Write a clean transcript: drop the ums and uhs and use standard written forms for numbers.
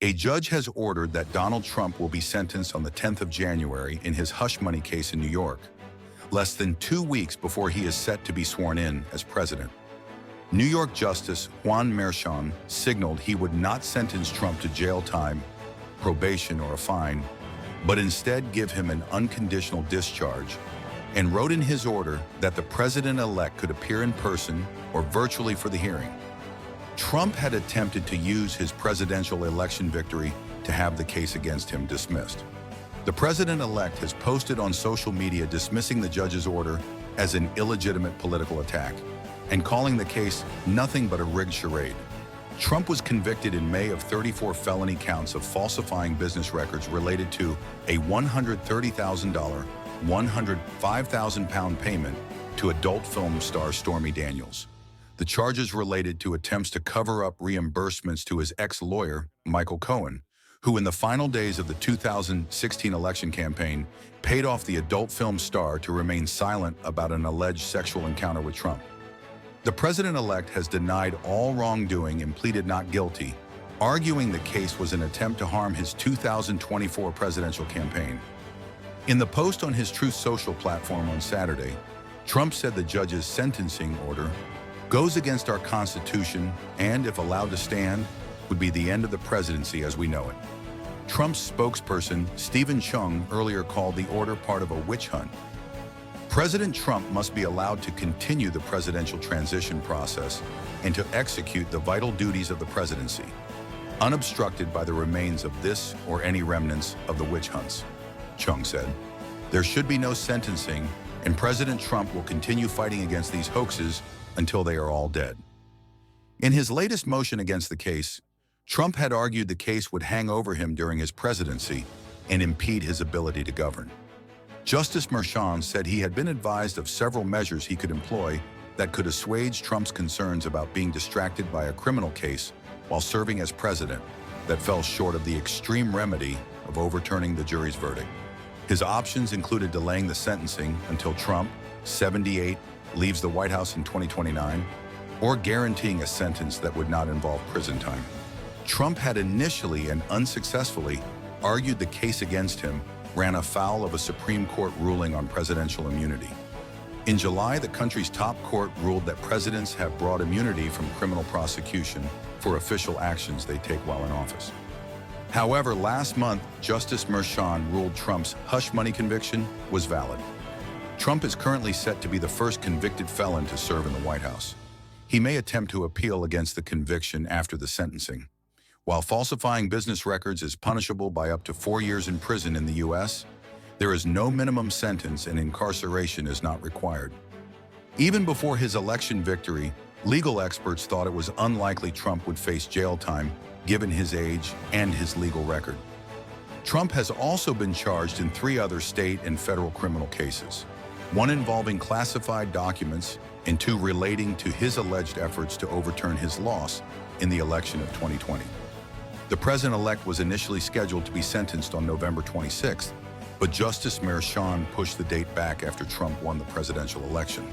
A judge has ordered that Donald Trump will be sentenced on the 10th of January in his hush money case in New York, less than 2 weeks before he is set to be sworn in as president. New York Justice Juan Merchan signaled he would not sentence Trump to jail time, probation, or a fine, but instead give him an unconditional discharge, and wrote in his order that the president-elect could appear in person or virtually for the hearing. Trump had attempted to use his presidential election victory to have the case against him dismissed. The president-elect has posted on social media dismissing the judge's order as an illegitimate political attack and calling the case nothing but a rigged charade. Trump was convicted in May of 34 felony counts of falsifying business records related to a $130,000, 105,000-pound payment to adult film star Stormy Daniels. The charges related to attempts to cover up reimbursements to his ex-lawyer, Michael Cohen, who in the final days of the 2016 election campaign paid off the adult film star to remain silent about an alleged sexual encounter with Trump. The president-elect has denied all wrongdoing and pleaded not guilty, arguing the case was an attempt to harm his 2024 presidential campaign. In the post on his Truth Social platform on Saturday, Trump said the judge's sentencing order goes against our Constitution and, if allowed to stand, would be the end of the presidency as we know it. Trump's spokesperson, Stephen Chung, earlier called the order part of a witch hunt. President Trump must be allowed to continue the presidential transition process and to execute the vital duties of the presidency, unobstructed by the remains of this or any remnants of the witch hunts, Chung said. There should be no sentencing, and President Trump will continue fighting against these hoaxes until they are all dead. In his latest motion against the case, Trump had argued the case would hang over him during his presidency and impede his ability to govern. Justice Merchan said he had been advised of several measures he could employ that could assuage Trump's concerns about being distracted by a criminal case while serving as president that fell short of the extreme remedy of overturning the jury's verdict. His options included delaying the sentencing until Trump, 78, leaves the White House in 2029, or guaranteeing a sentence that would not involve prison time. Trump had initially and unsuccessfully argued the case against him ran afoul of a Supreme Court ruling on presidential immunity. In July, the country's top court ruled that presidents have broad immunity from criminal prosecution for official actions they take while in office. However, last month, Justice Merchan ruled Trump's hush money conviction was valid. Trump is currently set to be the first convicted felon to serve in the White House. He may attempt to appeal against the conviction after the sentencing. While falsifying business records is punishable by up to 4 years in prison in the U.S., there is no minimum sentence and incarceration is not required. Even before his election victory, legal experts thought it was unlikely Trump would face jail time given his age and his legal record. Trump has also been charged in 3 other state and federal criminal cases, one involving classified documents and 2 relating to his alleged efforts to overturn his loss in the election of 2020. The president-elect was initially scheduled to be sentenced on November 26th, but Justice Merchan pushed the date back after Trump won the presidential election.